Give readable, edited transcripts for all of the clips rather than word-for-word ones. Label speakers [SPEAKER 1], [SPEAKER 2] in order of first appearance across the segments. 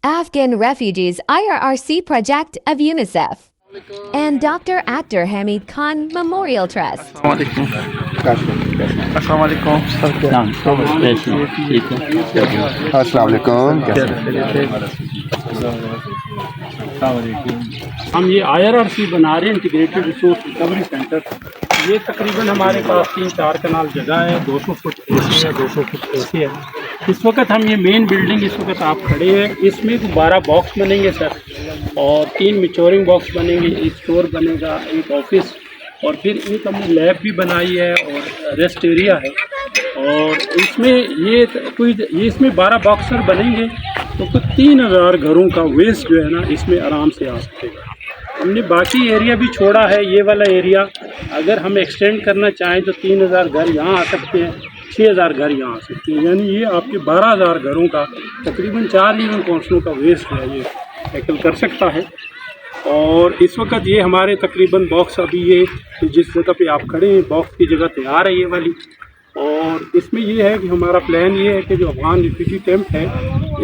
[SPEAKER 1] Afghan Refugees IRRC Project of UNICEF, and Dr. Actor Hamid Khan Memorial Trust.
[SPEAKER 2] हम ये IRRC बना रहे हैं, इंटीग्रेटेड रिसोर्स रिकवरी सेंटर। ये तकरीबन हमारे पास 3-4 कनाल जगह है, 200 फुट AC है, 200 फुट AC है। इस वक्त हम ये मेन बिल्डिंग इस वक्त आप खड़े हैं, इसमें 12 बॉक्स बनेंगे सर, और 3 मैच्योरिंग बॉक्स बनेंगे, एक स्टोर बनेगा, एक ऑफिस, और फिर एक हमने लैब भी बनाई है और रेस्ट एरिया है। और इसमें ये इसमें 12 बॉक्स सर बनेंगे, तो कुछ 3000 घरों का वेस्ट जो है ना इसमें आराम से आ सकेगा। हमने बाकी एरिया भी छोड़ा है, ये वाला एरिया अगर हम एक्सटेंड करना चाहें तो 3000 घर यहाँ आ सकते हैं, 6000 घर यहाँ आ सकते हैं, यानी ये आपके 12000 घरों का तकरीबन 4 मिलियन कौंसलों का वेस्ट है ये टैकल कर सकता है। और इस वक्त ये हमारे तकरीबन बॉक्स अभी ये जिस जगह पे आप खड़े हैं बॉक्स की जगह तैयार है ये वाली। और इसमें ये है कि हमारा प्लान ये है कि जो अफगान रिफ्यूजी कैंप है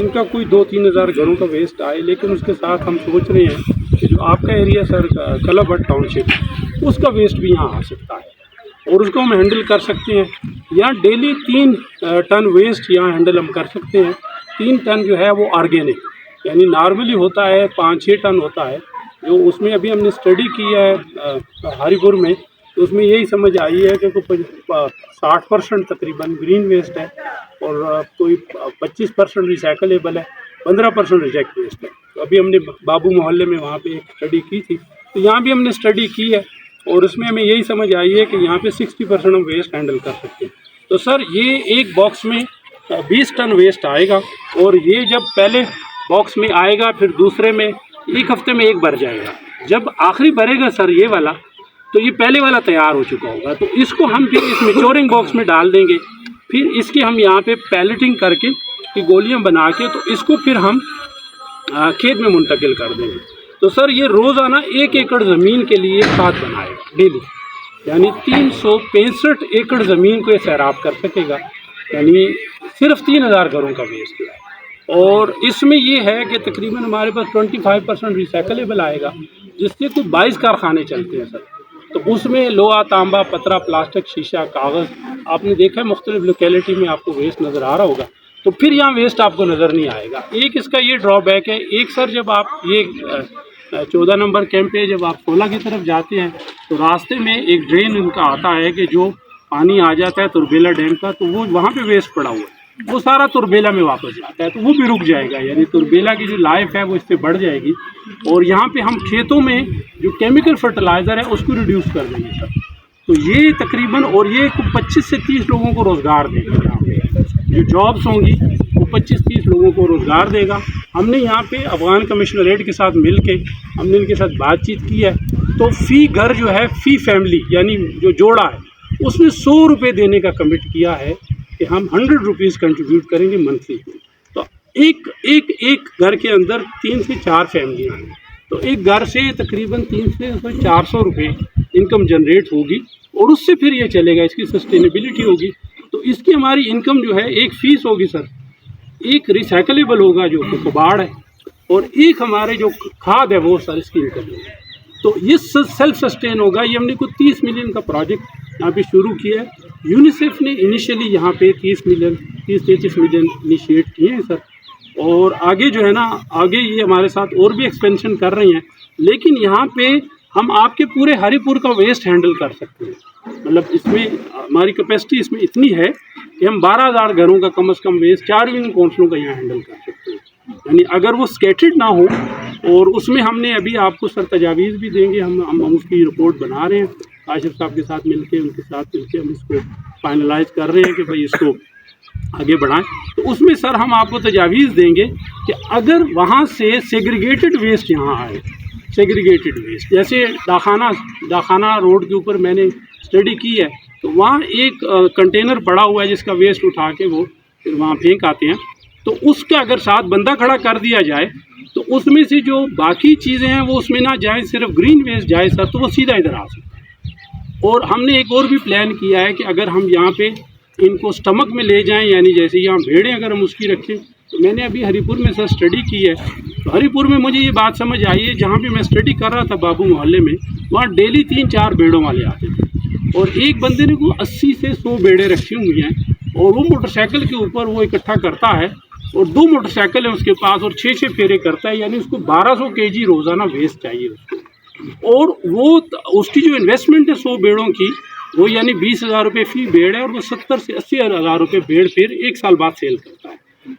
[SPEAKER 2] इनका कोई 2-3 हज़ार घरों का वेस्ट आए, लेकिन उसके साथ हम सोच रहे हैं कि जो आपका एरिया सर कलाभट्ट टाउनशिप उसका वेस्ट भी यहाँ आ सकता है और उसको हम हैंडल कर सकते हैं। यहाँ डेली 3 टन वेस्ट यहाँ हैंडल हम कर सकते हैं। 3 टन जो है वो ऑर्गेनिक, यानी नॉर्मली होता है 5-6 टन होता है, जो उसमें अभी हमने स्टडी की है हरिपुर में, तो उसमें यही समझ आई है कि 60% तकरीबन ग्रीन वेस्ट है और कोई 25% रिसाइकलेबल है, 15% रिजेक्ट वेस्ट है। तो अभी हमने बाबू मोहल्ले में वहाँ पे एक स्टडी की थी, तो यहाँ भी हमने स्टडी की है और उसमें हमें यही समझ आई है कि यहाँ पे 60% हम वेस्ट हैंडल कर सकते हैं। तो सर ये एक बॉक्स में 20 टन वेस्ट आएगा और ये जब पहले बॉक्स में आएगा फिर दूसरे में 1 हफ्ते में एक भर जाएगा। जब आखिरी भरेगा सर ये वाला, तो ये पहले वाला तैयार हो चुका होगा, तो इसको हम फिर इस मैच्योरिंग बॉक्स में डाल देंगे। फिर इसके हम यहाँ पे पैलेटिंग करके कि गोलियाँ बना के तो इसको फिर हम खेत में मुंतकिल कर देंगे। तो सर ये रोज़ाना 1 एकड़ ज़मीन के लिए खाद बनाएगा डेली, यानी 365 एकड़ ज़मीन को ये सैराब कर सकेगा, यानी सिर्फ 3000 घरों का वेस्ट है। और इसमें ये है कि तकरीबन हमारे पास 25% रिसाइकलेबल आएगा, जिससे कुछ 22 कारखाने चलते हैं सर। तो उसमें लोहा, तांबा, पतरा, प्लास्टिक, शीशा, कागज़ आपने देखा है मुख्तलिफ लोकेलिटी में आपको वेस्ट नज़र आ रहा होगा, तो फिर यहाँ वेस्ट आपको नज़र नहीं आएगा। एक इसका ये ड्रॉबैक है, एक सर जब आप ये 14 नंबर कैंप पे जब आप 16 की तरफ जाते हैं तो रास्ते में एक ड्रेन इनका आता है कि जो पानी आ जाता है तुरबेला डैम का, तो वो वहाँ पे वेस्ट पड़ा हुआ है, वो सारा तुरबेला में वापस जाता है, तो वो भी रुक जाएगा, यानी तुरबेला की जो लाइफ है वो इससे बढ़ जाएगी। और यहाँ पे हम खेतों में जो केमिकल फर्टिलाइज़र है उसको रिड्यूस कर देंगे सर। तो ये तकरीबन, और ये 25 से 30 लोगों को रोज़गार देगा, यहाँ पे जो जॉब्स होंगी वो 25-30 लोगों को रोज़गार देगा। हमने यहाँ पे अफगान कमिश्नरेट के साथ मिल के हमने इनके साथ बातचीत की है, तो फ़ी घर जो है फ़ी फैमिली यानी जो जोड़ा है उसने 100 रुपये देने का कमिट किया है कि हम 100 रुपीज़ कंट्रीब्यूट करेंगे मंथली। तो एक घर के अंदर 3 से 4 फैमिलियाँ हैं, तो एक घर से तकरीबन 300 से 400 रुपये इनकम जनरेट होगी और उससे फिर ये चलेगा, इसकी सस्टेनेबिलिटी होगी। तो इसकी हमारी इनकम जो है, एक फ़ीस होगी सर, एक रिसाइकलेबल होगा जो कबाड़ है, और एक हमारे जो खाद है वो सर इसकी इनकम होगी। तो ये सेल्फ सस्टेन होगा। ये हमने कुछ 30 मिलियन का प्रोजेक्ट यहाँ पे शुरू किया है। यूनिसेफ ने इनिशियली यहाँ पे 30-33 मिलियन इनिशिएट किए हैं सर, और आगे जो है ना, आगे ये हमारे साथ और भी एक्सपेंशन कर रही हैं, लेकिन यहाँ पे हम आपके पूरे हरिपुर का वेस्ट हैंडल कर सकते हैं। मतलब इसमें हमारी कैपेसिटी इसमें इतनी है कि हम 12000 घरों का कम से कम वेस्ट 4 मिलियन कौंसलों का यहाँ हैंडल कर सकते हैं, यानी अगर वो स्कैटर्ड ना हो। और उसमें हमने अभी आपको सर तजावीज़ भी देंगे, हम उसकी रिपोर्ट बना रहे हैं आशिफ साहब के साथ मिलके, उनके साथ मिलके हम इसको फाइनलाइज कर रहे हैं कि भाई इसको आगे बढ़ाएं। तो उसमें सर हम आपको तजावीज़ देंगे कि अगर वहाँ से सेग्रीगेटेड वेस्ट यहाँ आए, सेग्रीगेटेड वेस्ट जैसे डाखाना रोड के ऊपर मैंने स्टडी की है, तो वहाँ एक कंटेनर पड़ा हुआ है जिसका वेस्ट उठा के वो फिर वहाँ फेंक आते हैं, तो उसका अगर साथ बंदा खड़ा कर दिया जाए तो उसमें से जो बाकी चीज़ें हैं वो उसमें ना जाए, सिर्फ ग्रीन वेस्ट जाए सर, तो वो सीधा इधर आ सकता है। और हमने एक और भी प्लान किया है कि अगर हम यहाँ पे इनको स्टमक में ले जाएं, यानी जैसे यहाँ भेड़ें अगर हम उसकी रखें तो मैंने अभी हरिपुर में सर स्टडी की है, तो हरिपुर में मुझे ये बात समझ आई है, जहाँ पे मैं स्टडी कर रहा था बाबू मोहल्ले में, वहाँ डेली 3-4 बेड़ों वाले आते थे और एक बंदे ने को 80 से 100 बेड़े रखी हुई हैं और वो मोटरसाइकिल के ऊपर वो इकट्ठा करता है और 2 मोटरसाइकिल है उसके पास और 6-6 फेरे करता है, यानी उसको 1200 kg रोज़ाना वेस्ट चाहिए उसको। और वो उसकी जो इन्वेस्टमेंट है 100 बेड़ों की, वो यानी 20,000 रुपये फी बेड़ है और वो 70 से 80,000 रुपये बेड़ फिर 1 साल बाद सेल करता है,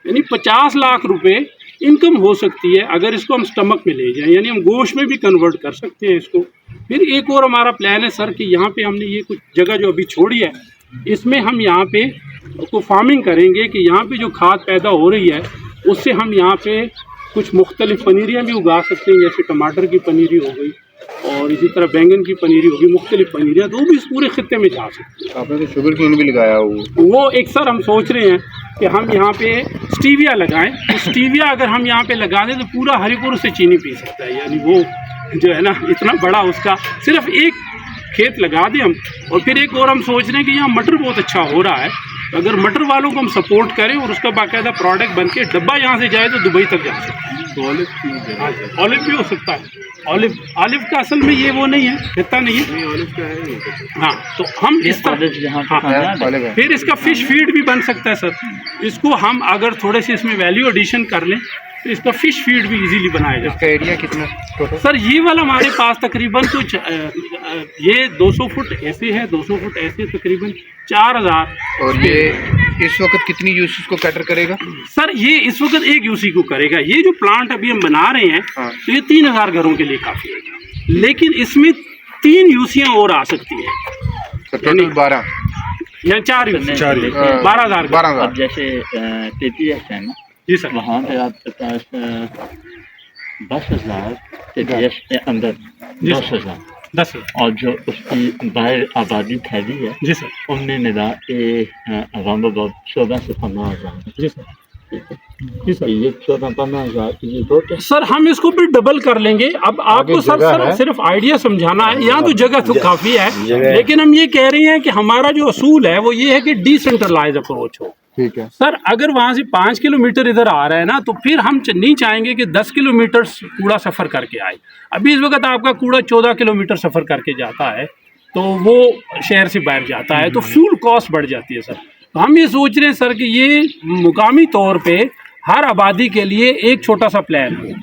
[SPEAKER 2] यानी 50 लाख रुपए इनकम हो सकती है अगर इसको हम स्टमक में ले जाएं, यानी हम गोश्त में भी कन्वर्ट कर सकते हैं इसको। फिर एक और हमारा प्लान है सर कि यहाँ पे हमने ये कुछ जगह जो अभी छोड़ी है, इसमें हम यहाँ पे उसको फार्मिंग करेंगे कि यहाँ पे जो खाद पैदा हो रही है उससे हम यहाँ पे कुछ मुख्तलिफ पनीरियाँ भी उगा सकते हैं, जैसे टमाटर की पनीरी हो गई और इसी तरह बैंगन की पनीरी होगी, मुख्तलिफ पनीरियाँ, तो वो भी इस पूरे खत्ते में जा सकती है।
[SPEAKER 3] आपने तो शुगर केन भी लगाया
[SPEAKER 2] वो एक सर हम सोच रहे हैं कि हम यहाँ पे स्टीविया लगाएं, तो स्टीविया अगर हम यहाँ पे लगा दें तो पूरा हरिपुर से चीनी पी सकता है, यानी वो जो है ना इतना बड़ा उसका सिर्फ एक खेत लगा दें हम। और फिर एक और हम सोच रहे हैं कि यहाँ मटर बहुत अच्छा हो रहा है, तो अगर मटर वालों को हम सपोर्ट करें और उसका बाकायदा प्रोडक्ट बन के डब्बा यहाँ से जाए तो दुबई तक जा सकता है। तो ऑलिव भी हो सकता है। ऑलिव का असल में ये वो नहीं है, खिता नहीं है, ऑलिव का है। हाँ, तो हम इस तरह फिर इसका फिश फीड भी बन सकता है सर। इसको हम अगर थोड़े से इसमें वैल्यू एडिशन कर लें तो इसका फिश फीड भी इजीली बनाया जाए।
[SPEAKER 3] इसका एरिया कितना टोटल?
[SPEAKER 2] सर ये वाला हमारे पास तकरीबन कुछ ये 200 फुट ऐसे है, 200 फुट ऐसे, तकरीबन 4000।
[SPEAKER 3] और ये इस वक्त कितनी यूसेज को कैटर करेगा?
[SPEAKER 2] सर ये इस वक्त एक यूसी को करेगा। ये जो प्लांट अभी हम बना रहे हैं तो ये 3000 घरों के लिए काफ़ी है, लेकिन इसमें 3 यूसियाँ और आ सकती है,
[SPEAKER 3] तो टोटल 12
[SPEAKER 2] या 4 यूसी, 12,000।
[SPEAKER 4] अब जैसे TTS है ना
[SPEAKER 2] जी सर,
[SPEAKER 4] वहाँ पे आपके पास 10,000 TTS के अंदर 10,000 और जो उसकी बाहर आबादी फैली है
[SPEAKER 2] जी सर,
[SPEAKER 4] उनमें मिला के अराउंड अबाउट 14 से 15,000।
[SPEAKER 2] जी सर, जी सर,
[SPEAKER 4] ये 14-15,000 ये बहुत है।
[SPEAKER 2] सर हम इसको भी डबल कर लेंगे। अब आपको सर सिर्फ आइडिया समझाना है, यहाँ तो जगह तो काफ़ी है, लेकिन हम ये कह रहे हैं कि हमारा जो असूल है वो ये है कि डिसेंट्रलाइज अप्रोच हो।
[SPEAKER 3] ठीक है
[SPEAKER 2] सर, अगर वहाँ से 5 किलोमीटर इधर आ रहा है ना, तो फिर हम नहीं चाहेंगे कि 10 किलोमीटर कूड़ा सफ़र करके आए। अभी इस वक्त आपका कूड़ा 14 किलोमीटर सफ़र करके जाता है, तो वो शहर से बाहर जाता है, तो फ्यूल कॉस्ट बढ़ जाती है सर। तो हम ये सोच रहे हैं सर कि ये मुकामी तौर पे हर आबादी के लिए एक छोटा सा प्लान हो,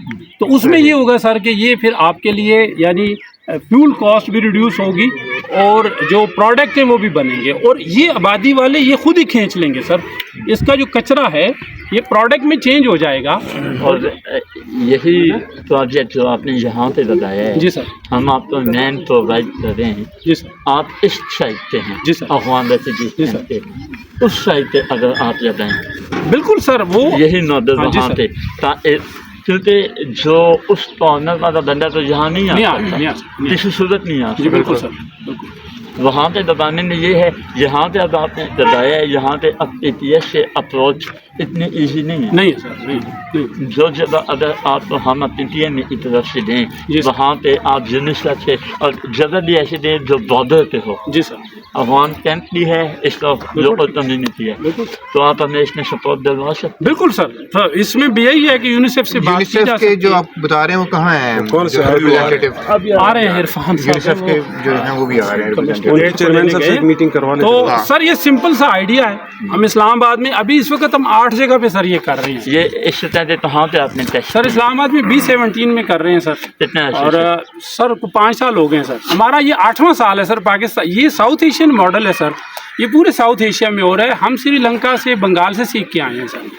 [SPEAKER 2] तो उसमें ये होगा सर कि ये फिर आपके लिए यानी फ्यूल कॉस्ट भी रिड्यूस होगी और जो प्रोडक्ट हैं वो भी बनेंगे, और ये आबादी वाले ये खुद ही खींच लेंगे सर। इसका जो कचरा है ये प्रोडक्ट में चेंज हो जाएगा।
[SPEAKER 4] और यही प्रोजेक्ट जो आपने यहाँ पे बताया है
[SPEAKER 2] जी सर,
[SPEAKER 4] हम आपको लैंड प्रोवाइड कर रहे हैं।
[SPEAKER 2] जी सर,
[SPEAKER 4] आप इस साइड पे हैं
[SPEAKER 2] जी सर,
[SPEAKER 4] अफगान रेसिडेंस पे, उस साइड पे अगर आप लगाएं
[SPEAKER 2] बिल्कुल सर, वो
[SPEAKER 4] यही नॉर्डर
[SPEAKER 2] हाँ,
[SPEAKER 4] वहाँ पे, क्योंकि जो उस कॉर्नर वाला बंदा तो यहाँ नहीं आ सकता, किसी सूरत नहीं आ सकता।
[SPEAKER 2] बिल्कुल सर, बिल्कुल।
[SPEAKER 4] वहाँ पे दबाने में ये है, यहाँ पे अब आपने दबाया है, यहाँ पे अब TTS से अप्रोच इतनी इजी नहीं है।
[SPEAKER 2] नहीं है सर, नहीं।
[SPEAKER 4] जो जगह अगर आप हम अपनी TM की तरफ से दें, वहाँ पे आप यूनिसा से और जगह भी ऐसे दें जो बॉर्डर पे हो।
[SPEAKER 2] जी सर,
[SPEAKER 4] अफगान कैंप भी है, इसका लोकल कम्युनिटी है, तो आप हमें इसमें सपोर्ट दिलवा सकते।
[SPEAKER 2] बिल्कुल सर, इसमें भी यही है कि यूनिसेफ से बात की जा सकती है।
[SPEAKER 3] जो आप बता रहे हैं वो कहाँ हैं? कौन से रिप्रेजेंटेटिव
[SPEAKER 2] आ रहे हैं? इरफान
[SPEAKER 3] यूनिसेफ के जो हैं वो भी आ रहे हैं।
[SPEAKER 2] चेयरमैन साहब से मीटिंग करवाने। तो सर ये सिंपल सा आइडिया है, हम इस्लामाबाद में अभी इस वक्त हम 8 जगह पे सर ये कर रहे हैं।
[SPEAKER 4] ये इससे पहले कहाँ पे आपने टेस्ट?
[SPEAKER 2] सर इस्लामाबाद में B17 में कर रहे हैं सर।
[SPEAKER 4] कितना?
[SPEAKER 2] और सर 5 साल हो गए हैं सर, हमारा ये 8वां साल है सर। पाकिस्तान ये साउथ एशियन मॉडल है सर, ये पूरे साउथ एशिया में हो रहा है। हम श्रीलंका से, बंगाल से सीख के आए हैं सर,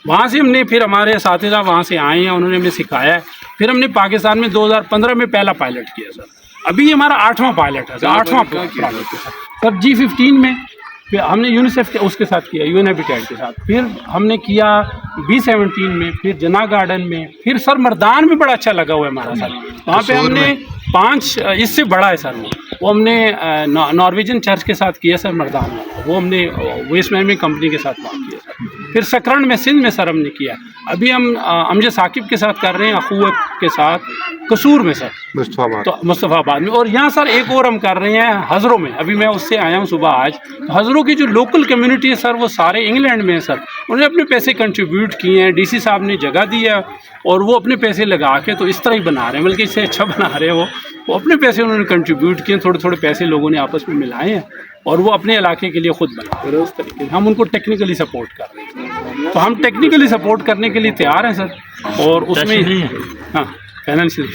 [SPEAKER 2] वहाँ से हमने, फिर हमारे असातिज़ा वहाँ से आए हैं, उन्होंने हमें सिखाया है। फिर हमने पाकिस्तान में 2015 में पहला पायलट किया सर, अभी ये हमारा 8वां पायलट है सर, 8वां पायलट है सर। G15 में फिर हमने यूनिसेफ के उसके साथ किया, UN हैबिटेट के साथ, फिर हमने किया B17 में, फिर जना गार्डन में, फिर सर मर्दान में बड़ा अच्छा लगा हुआ है हमारा सर। वहाँ पे हमने 5, इससे बड़ा है सर वो हमने नॉर्वेजियन चर्च के साथ किया सर मर्दान में, वो हमने वेस्ट मैनेजमेंट कंपनी के साथ काम किया सर। फिर सकरण में, सिंध में सर हमने किया। अभी हम अमजद साकिब के साथ कर रहे हैं, अखुवत के साथ, कसूर में सर,
[SPEAKER 3] मुस्तफाबाद।
[SPEAKER 2] तो मुस्तफ़ाबाद में। और यहाँ सर एक और हम कर रहे हैं हज़रों में, अभी मैं उससे आया हूँ सुबह आज। तो हज़रों की जो लोकल कम्युनिटी है सर, वो सारे इंग्लैंड में है सर। उन्होंने अपने पैसे कंट्रीब्यूट किए हैं, डीसी साहब ने जगह दी है और वो अपने पैसे लगा के तो इस तरह ही बना रहे हैं, बल्कि इससे अच्छा बना रहे हैं। वो अपने पैसे उन्होंने कंट्रीब्यूट किए, थोड़े थोड़े पैसे लोगों ने आपस में मिलाए हैं और वो अपने इलाके के लिए खुद बना रहे हैं। उस तरीके से हम उनको टेक्निकली सपोर्ट कर रहे हैं, तो हम टेक्निकली सपोर्ट करने के लिए तैयार हैं सर। और उसमें हाँ फाइनेंशियली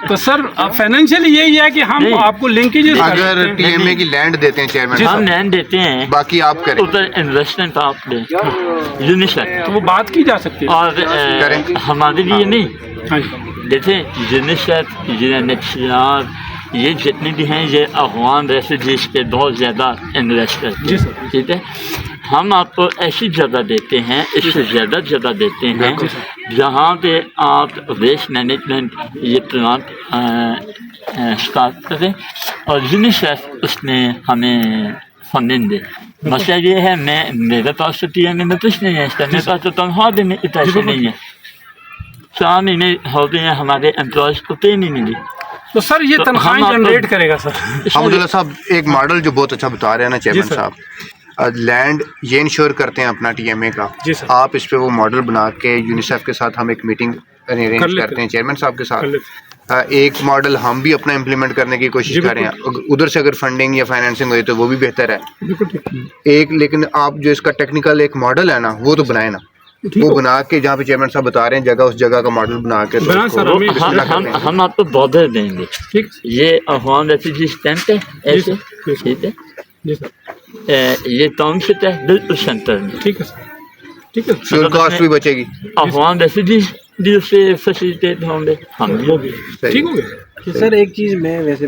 [SPEAKER 2] तो सर फाइनेंशियली यही है कि हम आपको लिंकेजेस
[SPEAKER 3] अगर टीएमए की लैंड देते हैं चेयरमैन,
[SPEAKER 4] हम लैंड देते हैं,
[SPEAKER 3] बाकी आप करें,
[SPEAKER 4] उधर इन्वेस्टमेंट आप दें, यूनिसेफ,
[SPEAKER 2] तो वो बात की जा सकती है
[SPEAKER 4] और हमारे लिए नहीं।
[SPEAKER 2] हाँ जी,
[SPEAKER 4] जैसे यूनिसेफ, यूएनएचसीआर, ये जितने भी हैं ये अफगान रेफ्यूजीज पे बहुत ज़्यादा इन्वेस्ट करते
[SPEAKER 2] जी
[SPEAKER 4] हैं,
[SPEAKER 2] सर।
[SPEAKER 4] ठीक है। हम आपको ऐसी जगह देते हैं, इससे ज़्यादा जगह देते हैं जहाँ पे आप वेस्ट मैनेजमेंट ये प्लांट स्टार्ट करें और यूनिसेफ उसमें हमें फंडिंग दे। मसला ये है, मेरे पास तो टीएमए में कुछ नहीं है, मेरे पास तो तनख्वाह देने की पैसे नहीं है। 4 महीने हो गए हैं हमारे एम्प्लॉयज़ को पे नहीं मिली।
[SPEAKER 2] तो सर ये तनख्वाह जनरेट करेगा सर।
[SPEAKER 3] अब्दुल्ला साहब एक मॉडल जो बहुत अच्छा बता रहे हैं ना चेयरमैन साहब, लैंड ये इंश्योर करते हैं अपना टीएमए का, आप इस पे वो मॉडल बना के यूनिसेफ के साथ हम एक मीटिंग अरेंज करते हैं चेयरमैन साहब के साथ। एक मॉडल हम भी अपना इम्प्लीमेंट करने की कोशिश कर रहे हैं, उधर से अगर फंडिंग या फाइनेंसिंग हुई तो वो भी बेहतर है एक। लेकिन आप जो इसका टेक्निकल एक मॉडल है ना, वो तो बनाए ना, वो बना के जहाँ पे चेयरमैन साहब बता रहे हैं जगह, उस जगह का मॉडल बना के तो
[SPEAKER 4] हम आपको बॉर्डर देंगे। ठीक, ये अफगान रेफ्यूजी कैंप है ऐसे, ठीक है
[SPEAKER 2] जी सर।
[SPEAKER 4] ये टाउनशिप है बिल्कुल सेंटर में,
[SPEAKER 2] ठीक है सर, ठीक है।
[SPEAKER 3] फ्यूल कॉस्ट भी बचेगी,
[SPEAKER 4] अफगान रेफ्यूजीज भी उससे फैसिलिटेट होंगे, हम भी
[SPEAKER 2] ठीक हो गया।
[SPEAKER 5] सर एक चीज़ मैं वैसे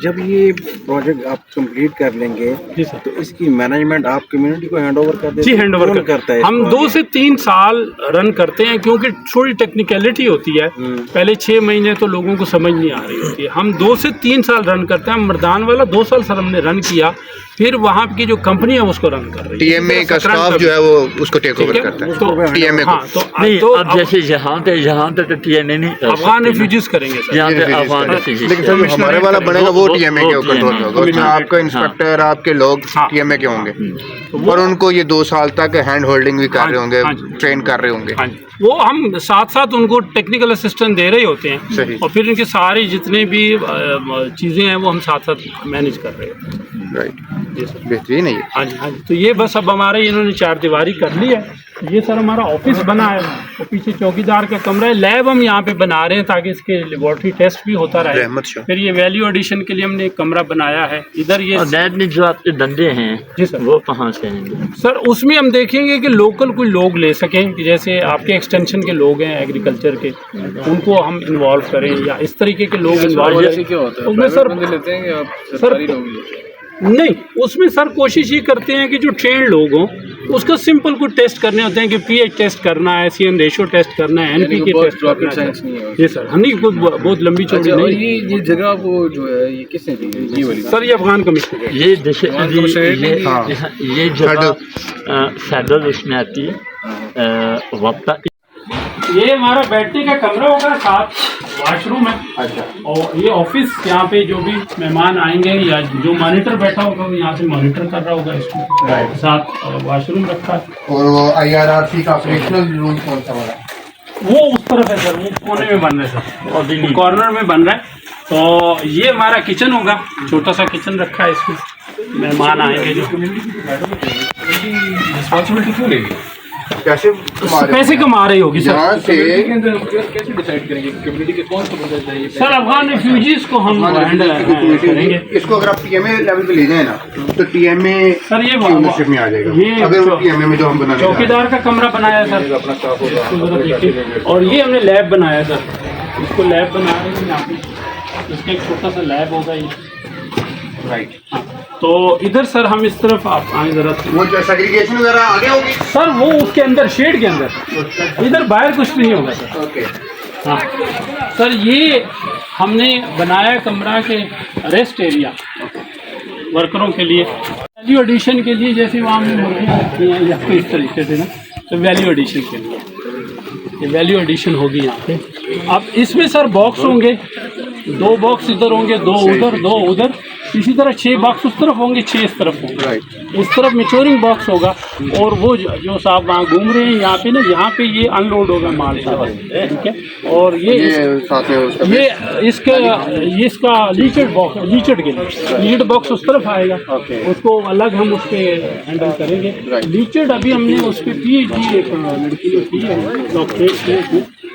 [SPEAKER 5] जब ये प्रोजेक्ट आप कंप्लीट कर लेंगे तो इसकी मैनेजमेंट आप कम्युनिटी को हैंड ओवर कर देते हैं?
[SPEAKER 2] जी हैंड ओवर करता है। हम 2 से 3 साल रन करते हैं, क्योंकि थोड़ी टेक्निकलिटी होती है। पहले 6 महीने तो लोगों को समझ नहीं आ रही होती है। हम 2 से 3 साल रन करते हैं। मर्दान वाला 2 साल सर हमने रन किया, फिर वहाँ की जो कंपनी है उसको रन कर रही है।
[SPEAKER 3] टीएमए का स्टाफ जो है वो उसको टेक ओवर करता है, तो टीएमए को।
[SPEAKER 4] नहीं, तो अब जैसे यहाँ पे तो टीएमए नहीं,
[SPEAKER 2] अफगान रेफ्यूजीज करेंगे
[SPEAKER 4] यहाँ पे अफगान रेफ्यूजीज।
[SPEAKER 3] लेकिन सर हमारे वाला बनेगा वो टीएमए के कंट्रोल में होगा, उसमें आपका इंस्पेक्टर, आपके लोग टीएमए के होंगे और उनको ये 2 साल तक हैंड होल्डिंग भी कर रहे होंगे, ट्रेन कर रहे होंगे।
[SPEAKER 2] वो हम साथ साथ उनको टेक्निकल असिस्टेंट दे रहे होते हैं और फिर इनके सारी जितने भी चीज़ें हैं वो हम साथ साथ मैनेज कर रहे होते हैं।
[SPEAKER 3] राइट, बेहतरीन है ये।
[SPEAKER 2] हाँ जी, हाँ जी। तो ये बस अब हमारे इन्होंने 4 दीवारी कर ली है। ये सर हमारा ऑफिस बना है और पीछे चौकीदार का कमरा है। लैब हम यहाँ पे बना रहे हैं ताकि इसके लेबोरेटरी टेस्ट भी होता रहे। फिर ये वैल्यू एडिशन के लिए हमने एक कमरा बनाया है इधर। ये
[SPEAKER 4] लैब में जो आपके धंधे हैं
[SPEAKER 2] जी सर,
[SPEAKER 4] वो कहाँ से हैं
[SPEAKER 2] सर? उसमें हम देखेंगे कि लोकल कोई लोग ले सकें, कि जैसे आपके एक्सटेंशन के लोग हैं एग्रीकल्चर के, उनको हम इन्वॉल्व करें या इस तरीके के लोग इन्वॉल्व करें। उसमें सर नहीं, उसमें सर कोशिश ये करते हैं कि जो ट्रेन लोग हों उसका सिंपल को टेस्ट करने होते हैं कि पीएच टेस्ट करना है, सीएम रेशो टेस्ट करना है, एनपीके टेस्ट करना है। जी सर, नहीं बहुत लंबी चौड़ी नहीं।
[SPEAKER 5] ये जगह वो जो है ये किसने दी है? ये वाली
[SPEAKER 2] सर ये अफगान कमीशन है।
[SPEAKER 4] ये जगह फेडरल उसमें आती है वक्ता।
[SPEAKER 2] ये हमारा बैठने का कमरा होगा, साथ वॉशरूम है। अच्छा। और ये ऑफिस, यहाँ पे जो भी मेहमान आएंगे या जो मॉनिटर बैठा होगा वो यहाँ से मॉनिटर कर रहा होगा इसको, साथ वॉशरूम रखा है।
[SPEAKER 3] और वो IRRC का ऑपरेशनल रूम कौन सा वाला?
[SPEAKER 2] वो उस तरफ है सर, वो कोने में बन रहा है सर, और कॉर्नर में बन रहा है। तो ये हमारा किचन होगा, छोटा सा किचन रखा है इसमें, मेहमान आएंगे जो। रिस्पॉन्सिबिलिटी क्यों लेगी? पैसे कमा रही होगी सर।
[SPEAKER 5] कैसे डिसाइड करेंगे कम्युनिटी के कौन सा बंदा चाहिए?
[SPEAKER 2] सर अफगान रेफ्यूजीज को हम हैंडल करेंगे।
[SPEAKER 3] इसको अगर आप टीएमए लेवल पे ले जाए ना तो टीएमए
[SPEAKER 2] सर ये
[SPEAKER 3] ओनरशिप में आ जाएगा। ये अगर टीएमए में जो हम बनाने
[SPEAKER 2] चौकीदार का कमरा बनाया सर अपना स्टाफ होगा, और ये हमने लैब बनाया सर, इसको लैब बना रहे हैं यहाँ पे। इसका एक छोटा सा लैब होगा ये, राइट। तो इधर सर हम इस तरफ आप आए जरा,
[SPEAKER 3] वो जो सेग्रीगेशन वगैरह आगे होगी
[SPEAKER 2] सर, वो उसके अंदर शेड के अंदर, इधर बाहर कुछ नहीं होगा सर।
[SPEAKER 3] ओके।
[SPEAKER 2] हाँ सर, ये हमने बनाया कमरा के रेस्ट एरिया वर्करों के लिए, वैल्यू एडिशन के लिए। जैसे वहाँ हमने मुर्गियाँ रखी हैं या इस तरीके से ना, तो वैल्यू एडिशन के लिए ये वैल्यू एडिशन होगी यहाँ पे। अब इसमें सर बॉक्स होंगे, 2 बॉक्स इधर होंगे, 2 उधर, 2 उधर, इसी तरह 6 बॉक्स उस तरफ होंगे, 6 इस तरफ होंगे। इस तरफ मैच्योरिंग बॉक्स होगा और वो जो साहब वहाँ घूम रहे हैं यहाँ पे ना, यहाँ पे ये अनलोड होगा माल सारा, ठीक है। और ये इसका लीचड बॉक्स, लीचड बॉक्स उस तरफ आएगा, उसको अलग हम उस पर हैंडल करेंगे। लीचड अभी हमने उस पर PhD एक लड़की ने की है डॉक्टरेट,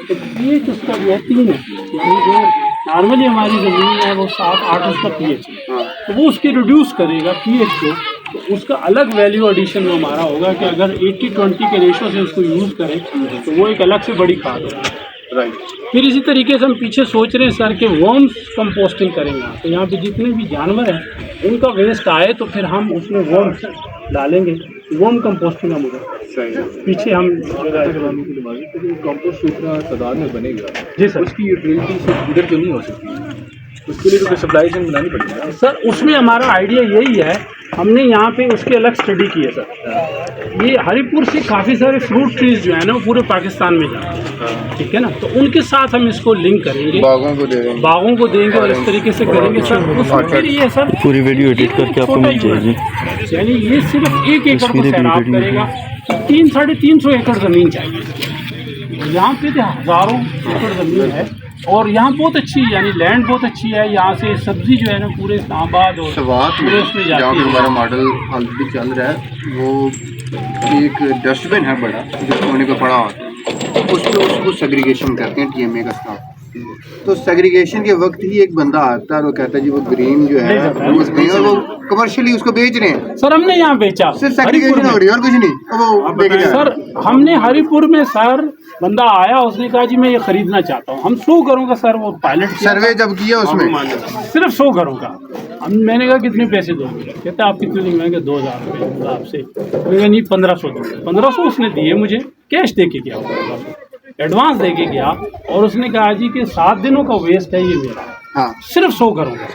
[SPEAKER 2] तो पीएच उसका जो है 3 है, जो नॉर्मली हमारी ज़मीन है वो 7-8 उसका पीएच है, तो वो उसकी रिड्यूस करेगा पीएच को, तो उसका अलग वैल्यू एडिशन में हमारा होगा कि अगर 80-20 के रेशो से उसको यूज़ करें तो वो एक अलग से बड़ी खाद है। फिर इसी तरीके से हम पीछे सोच रहे हैं सर कि वर्म्स कंपोस्टिंग करेंगे, तो यहाँ पे जितने भी जानवर हैं उनका वेस्ट आए तो फिर हम उसमें वर्म्स डालेंगे, वर्म कंपोस्टिंग हम उधर पीछे हम
[SPEAKER 5] कंपोस्ट सूत्रा तादाद में बनेगा
[SPEAKER 2] जी सर,
[SPEAKER 5] उसकी यूटिलिटी से इधर तो नहीं हो सकती, उसके लिए तो सप्लाई चेन बनानी पड़ेगी
[SPEAKER 2] सर। उसमें हमारा आइडिया यही है, हमने यहाँ पे उसकी अलग स्टडी की है सर। ये हरिपुर से काफ़ी सारे फ्रूट ट्रीज जो है ना वो पूरे पाकिस्तान में जाते हैं, ठीक है ना, तो उनके साथ हम इसको लिंक करेंगे, बागों को देंगे और इस तरीके से करेंगे सर। उसमें फिर ये सर
[SPEAKER 6] पूरी वीडियो एडिट करके आपको मिल जाएगी,
[SPEAKER 2] यानी ये सिर्फ 1 एकड़ को सैराब करेगा, 300-350 एकड़ ज़मीन चाहिए। यहाँ पे हज़ारों एकड़ ज़मीन है और यहाँ बहुत अच्छी, यानी लैंड बहुत अच्छी है, यहाँ से सब्जी जो है ना पूरे इस्लामाबाद और पूरे उसमें जाती है।
[SPEAKER 3] हमारा मॉडल ऑलरेडी चल रहा है, वो एक डस्टबिन है बड़ा जो कोने पे पड़ा होता है, उस पर उसको सेग्रीगेशन करते हैं TMA का स्टाफ। तो सेग्रीगेशन के वक्त ही एक बंदा आता है और वो कहता है जी वो ग्रीन जो है वो कमर्शियली उसको बेच रहे हैं
[SPEAKER 2] सर। हमने यहाँ बेचा,
[SPEAKER 3] सिर्फ सेग्रीगेशन हो रही है और कुछ नहीं, वो बेच रहे हैं
[SPEAKER 2] सर। हमने हरिपुर में सर बंदा आया, उसने कहा जी मैं ये खरीदना चाहता हूँ, हम 100 घरों का सर वो पायलट
[SPEAKER 3] सर्वे जब किया उसमें
[SPEAKER 2] सिर्फ 100 घरों का। मैंने कहा कितने पैसे दोगे, कहते आप कितने देंगे, 2000 रुपये आपसे। मैंने नहीं 1500 दो, 1500 उसने दिए मुझे, कैश दे के गया, एडवांस दे के गया और उसने कहा जी कि 7 दिनों का वेस्ट है ये मेरा।
[SPEAKER 3] हाँ,
[SPEAKER 2] सिर्फ 100 घरों का,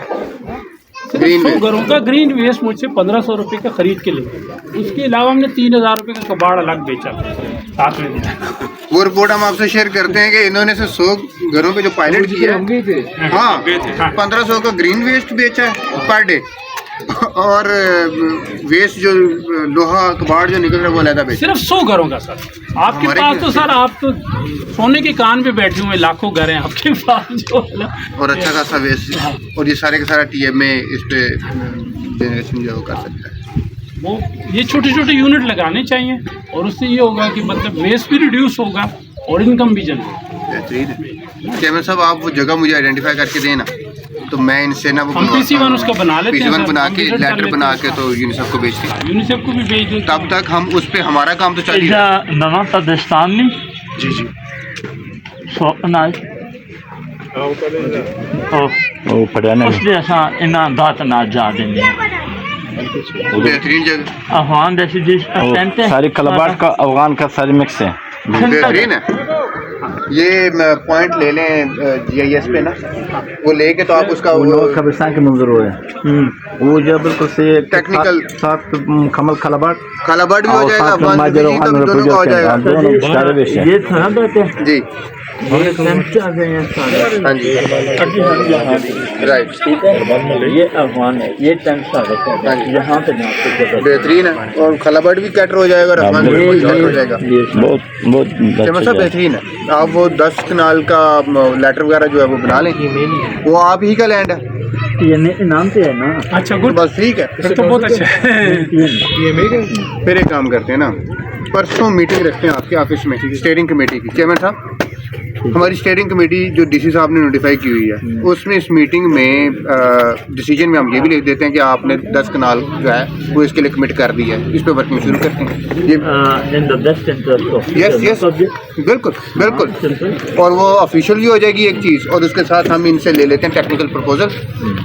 [SPEAKER 2] सिर्फ 100 घरों का ग्रीन वेस्ट मुझसे 1500 रुपये का खरीद के लेके गया। उसके अलावा हमने 3000 रुपये का कबाड़ अलग बेचा साथ में दिया।
[SPEAKER 3] वो रिपोर्ट हम आपसे शेयर करते हैं कि इन्होंने से 100 घरों पे जो पायलट किया है, हाँ 1500 का ग्रीन वेस्ट बेचा है पर डे, और वेस्ट जो लोहा कबाड़ जो निकल रहा है वो अलग बेचा।
[SPEAKER 2] सिर्फ 100 घरों का सर। आपके पास तो सर आप तो सोने के कान पे बैठे हुए लाखों घर हैं आपके पास जो,
[SPEAKER 3] और अच्छा खासा वेस्ट, और ये सारे का सारा TMA इस पे जनरेशन जो कर सकता है।
[SPEAKER 2] वो ये छोटे छोटे यूनिट लगाने चाहिए और उससे ये होगा कि मतलब वेस्ट भी रिड्यूस होगा और इनकम भी जनरेट।
[SPEAKER 3] बेहतरीन है। चेयरमैन साहब आप वो जगह मुझे आइडेंटिफाई करके देना, तो मैं इनसे ना वो
[SPEAKER 2] PC1 उसका बना लेते हैं,
[SPEAKER 3] PC1 बना के लेटर बना के तो यूनिसेफ को भेजते हैं,
[SPEAKER 2] यूनिसेफ को भी भेज देते।
[SPEAKER 3] तब तक हम उस पे हमारा काम तो चल ही रहा है।
[SPEAKER 4] नवा पाकिस्तान में
[SPEAKER 5] जी
[SPEAKER 4] सो अनाज
[SPEAKER 6] वो पढ़ाने
[SPEAKER 4] उसमें असां इना दात अनाज जा देंगे।
[SPEAKER 3] बेहतरीन जगह,
[SPEAKER 4] अफगान रेसिडीज
[SPEAKER 6] सारी कलाबाट का अफगान का सारी मिक्स है,
[SPEAKER 3] बेहतरीन है। ये पॉइंट ले लें GIS पे ना, वो लेके तो आप उसका
[SPEAKER 6] कब्रिस्तान के मंजर हुए वो जो बिल्कुल से
[SPEAKER 3] टेक्निकल
[SPEAKER 6] साथ कमल कलाबाट
[SPEAKER 3] भी हो जाएगा, अफगान दोनों का हो जाएगा।
[SPEAKER 4] ये था बेटे
[SPEAKER 3] जी
[SPEAKER 4] ये कैंप्चर आ गए हैं सारे।
[SPEAKER 3] हाँ जी राइट,
[SPEAKER 4] ठीक है, ये अफगान है, ये टेंट आ गए यहाँ पे
[SPEAKER 3] बेहतरीन है, और खलाबट भी कैटर हो जाएगा और अफगान भी कैटर हो जाएगा।
[SPEAKER 6] बहुत
[SPEAKER 3] चेयरमैन साहब बेहतरीन है। आप वो 10 कनाल का लेटर वगैरह जो है वो बना लें, वो आप ही का लैंड है,
[SPEAKER 4] ये नाम पे है ना।
[SPEAKER 2] अच्छा गुड,
[SPEAKER 3] बस ठीक है,
[SPEAKER 2] फिर तो बहुत अच्छा है।
[SPEAKER 3] फिर एक काम करते हैं ना, परसों मीटिंग रखते हैं आपके ऑफिस में स्टीयरिंग कमेटी की। चेयरमैन साहब हमारी स्टीयरिंग कमेटी जो DC साहब ने नोटिफाई की हुई है, उसमें इस मीटिंग में डिसीजन में हम ये भी लिख देते हैं कि आपने 10 कनाल जो है वो इसके लिए कमिट कर दिया है, इस पर वर्किंग शुरू करते हैं। ये यस बिल्कुल बिल्कुल, और वो ऑफिशियल भी हो जाएगी एक चीज़, और उसके साथ हम इनसे ले लेते हैं टेक्निकल प्रपोजल।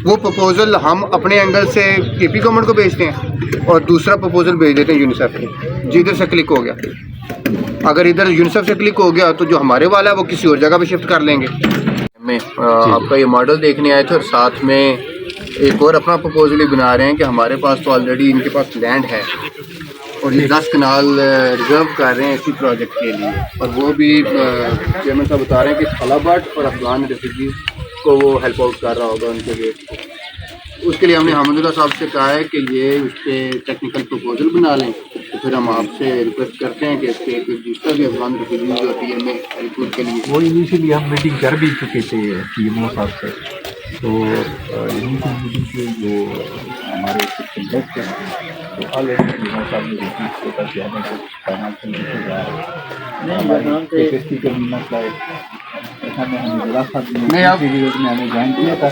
[SPEAKER 3] वो प्रपोजल हम अपने एंगल से KP गवर्नमेंट को भेजते हैं और दूसरा प्रपोजल भेज देते हैं यूनिसेफ को। जिधर से क्लिक हो गया, अगर इधर यूनिसेफ से क्लिक हो गया तो जो हमारे वाला है वो किसी और जगह पे शिफ्ट कर लेंगे। मैं आपका ये मॉडल देखने आए थे और साथ में एक और अपना प्रपोजल ही बना रहे हैं कि हमारे पास तो ऑलरेडी इनके पास लैंड है, और ये 10 कनाल रिजर्व कर रहे हैं इसी प्रोजेक्ट के लिए, और वो भी चेयरमैन साहब बता रहे हैं कि खलाबट और अफगान रेफ्यूजी को वो हेल्प आउट कर रहा होगा उनके लिए। उसके लिए हमने हमदुल्ला साहब से कहा है कि ये उस पर टेक्निकल प्रपोजल बना लें, तो फिर हम आपसे रिक्वेस्ट करते हैं कि इस पर कोई दूसरा भी अफगान रेफ्यूजी जो TMA रिक्रूट के लिए
[SPEAKER 7] वो इनिशियली हम मीटिंग कर भी चुके थे TMO साहब से, तो इनिशियल मीटिंग के जो हमारे कॉन्टेक्ट हैं तो ऑलरेडी TMO साहब ने रिक्वेस्ट किया कि हमें कुछ फाइनेंशियल इशू आ रहा है, केपैसिटी का भी मसला है। ऐसा में हमें जिला साहब ने हमें ज्वाइन किया था,